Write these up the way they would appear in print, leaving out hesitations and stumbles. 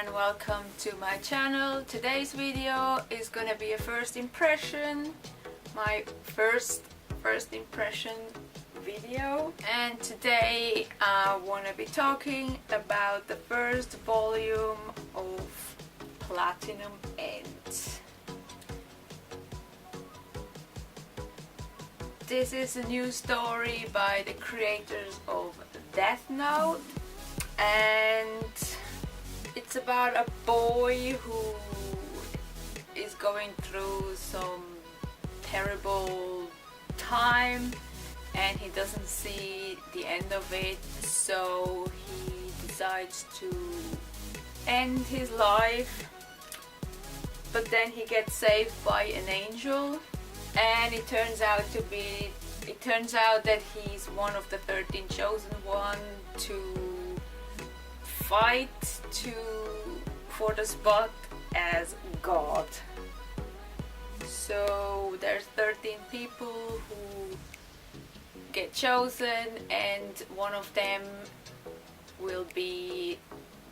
and welcome to my channel. Today's video is gonna be a first impression, my first impression video, and today I want to be talking about the first volume of Platinum End. This is a new story by the creators of Death Note, and it's about a boy who is going through some terrible time and he doesn't see the end of it, so he decides to end his life. But then he gets saved by an angel, and it turns out that he's one of the 13 chosen one to fight for the spot as God. So there's 13 people who get chosen, and one of them will be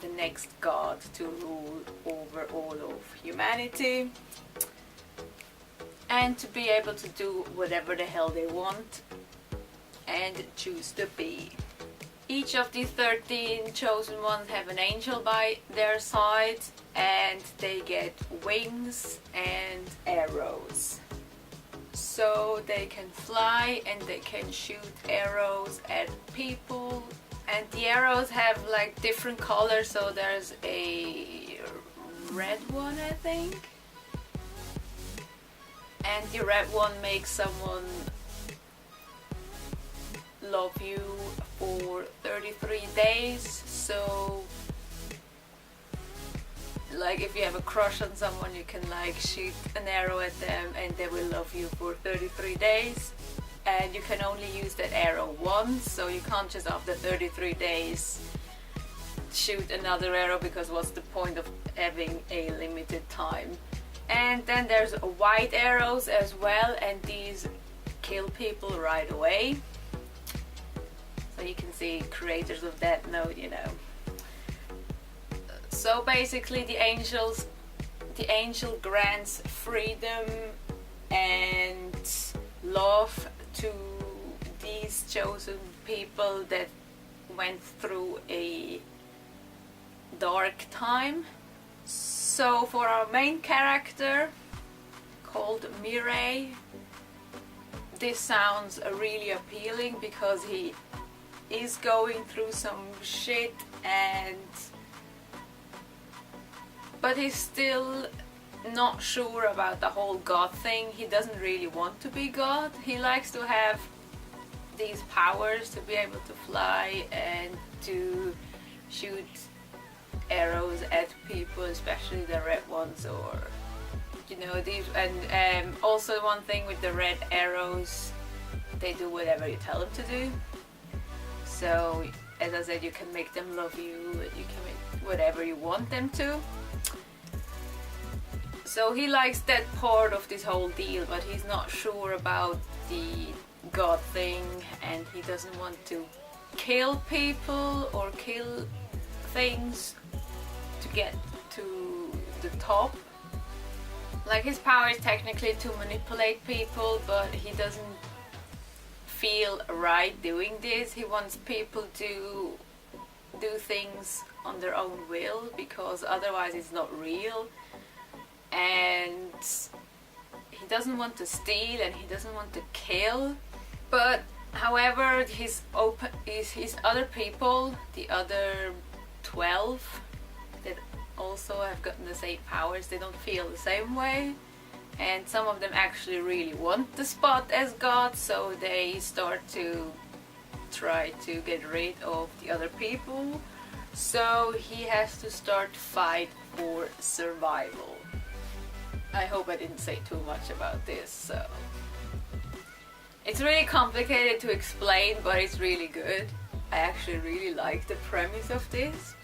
the next God to rule over all of humanity and to be able to do whatever the hell they want and choose to be. Each of these 13 chosen ones have an angel by their side, and they get wings and arrows. So they can fly and they can shoot arrows at people, and the arrows have like different colors. So there's a red one, I think, and the red one makes someone love you for 33 days. So like if you have a crush on someone, you can like shoot an arrow at them and they will love you for 33 days, and you can only use that arrow once, so you can't just after 33 days shoot another arrow, because what's the point of having a limited time. And then there's white arrows as well, and these kill people right away. So you can see creators of Death Note, you know. So basically the angel grants freedom and love to these chosen people that went through a dark time. So for our main character, called Mirai, this sounds really appealing because he is going through some shit, but he's still not sure about the whole God thing. He doesn't really want to be God. He likes to have these powers to be able to fly and to shoot arrows at people, especially the red ones, or you know, these. And also one thing with the red arrows, they do whatever you tell them to do. So as I said, you can make them love you, you can make whatever you want them to. So he likes that part of this whole deal, but he's not sure about the God thing, and he doesn't want to kill people or kill things to get to the top. Like, his power is technically to manipulate people, but he doesn't feel right doing this. He wants people to do things on their own will, because otherwise it's not real. And he doesn't want to steal and he doesn't want to kill. But however, his other people, the other 12 that also have gotten the same powers, they don't feel the same way, and some of them actually really want the spot as God, so they start to try to get rid of the other people. So he has to start to fight for survival. I hope I didn't say too much about this. So it's really complicated to explain, but it's really good. I actually really like the premise of this.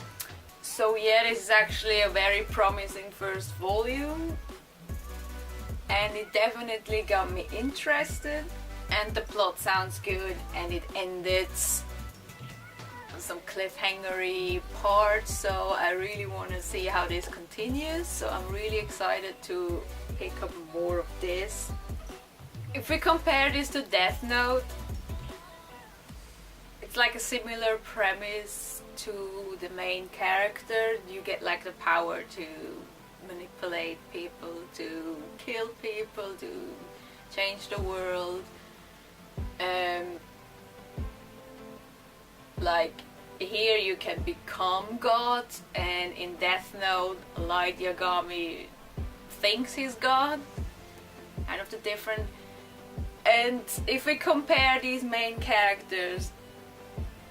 So yeah, this is actually a very promising first volume, and it definitely got me interested, and the plot sounds good, and it ended some cliffhangery parts, so I really want to see how this continues. So I'm really excited to pick up more of this. If we compare this to Death Note, it's like a similar premise to the main character. You get like the power to manipulate people, to kill people, to change the world. Like here you can become God, and in Death Note Light Yagami thinks he's God. Kind of the different. And if we compare these main characters,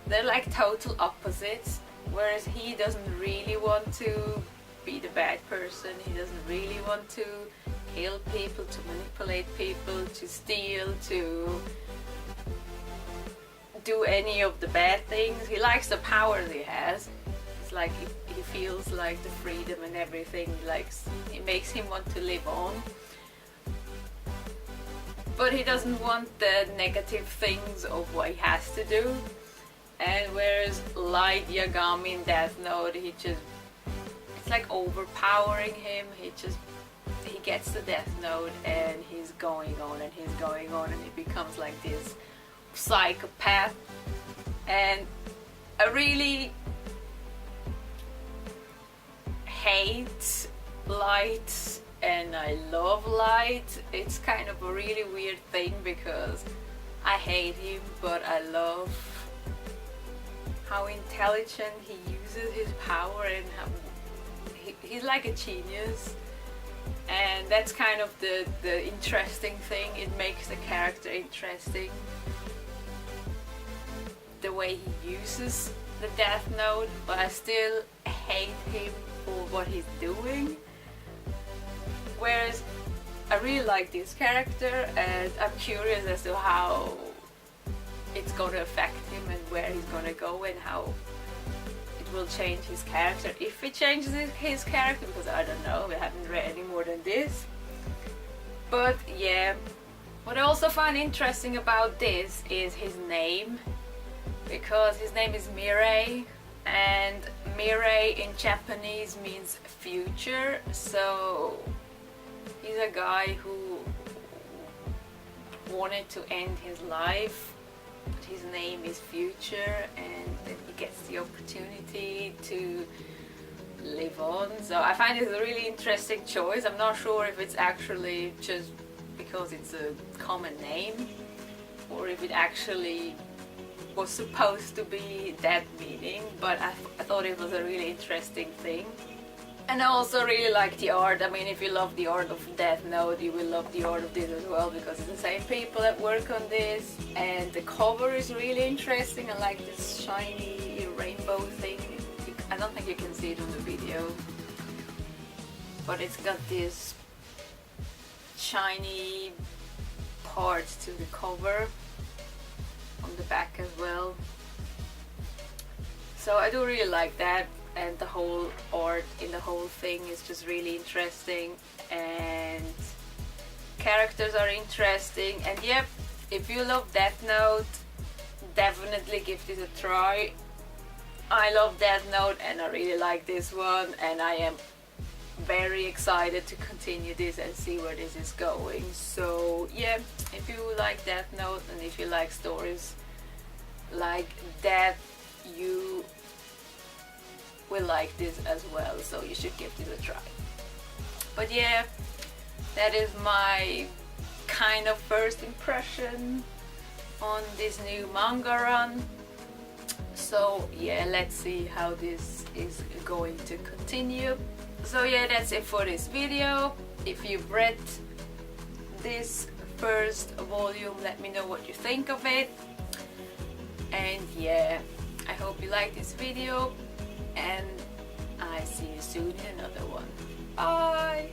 they're like total opposites. Whereas he doesn't really want to be the bad person, he doesn't really want to kill people, to manipulate people, to steal, to do any of the bad things. He likes the power he has. It's like he feels like the freedom and everything, it makes him want to live on. But he doesn't want the negative things of what he has to do. And whereas Light Yagami in Death Note, it's like overpowering him. He gets the Death Note and he's going on and he's going on, and he becomes like this psychopath. And I really hate Light and I love Light. It's kind of a really weird thing because I hate him, but I love how intelligent he uses his power, and how he's like a genius. And that's kind of the interesting thing. It makes the character interesting, the way he uses the Death Note, but I still hate him for what he's doing. Whereas I really like this character, and I'm curious as to how it's going to affect him and where he's going to go and how it will change his character. If it changes his character, because I don't know, I haven't read any more than this. But yeah, what I also find interesting about this is his name, because his name is Mirei, and Mirei in Japanese means future. So he's a guy who wanted to end his life, but his name is Future, and then he gets the opportunity to live on. So I find it a really interesting choice. I'm not sure if it's actually just because it's a common name, or if it actually was supposed to be that meaning, but I thought it was a really interesting thing. And I also really like the art. I mean, if you love the art of Death Note, you will love the art of this as well, because it's the same people that work on this. And the cover is really interesting. I like this shiny rainbow thing. I don't think you can see it on the video, but it's got this shiny parts to the cover on the back as well. So I do really like that. And the whole art in the whole thing is just really interesting, and characters are interesting. And yep, if you love Death Note, definitely give this a try. I love Death Note and I really like this one, and I am very excited to continue this and see where this is going. So yeah, if you like Death Note and if you like stories like that, you will like this as well, so you should give this a try. But yeah, that is my kind of first impression on this new manga run. So yeah, let's see how this is going to continue. So yeah, that's it for this video. If you've read this first volume, let me know what you think of it. And yeah, I hope you like this video, and I see you soon in another one. Bye!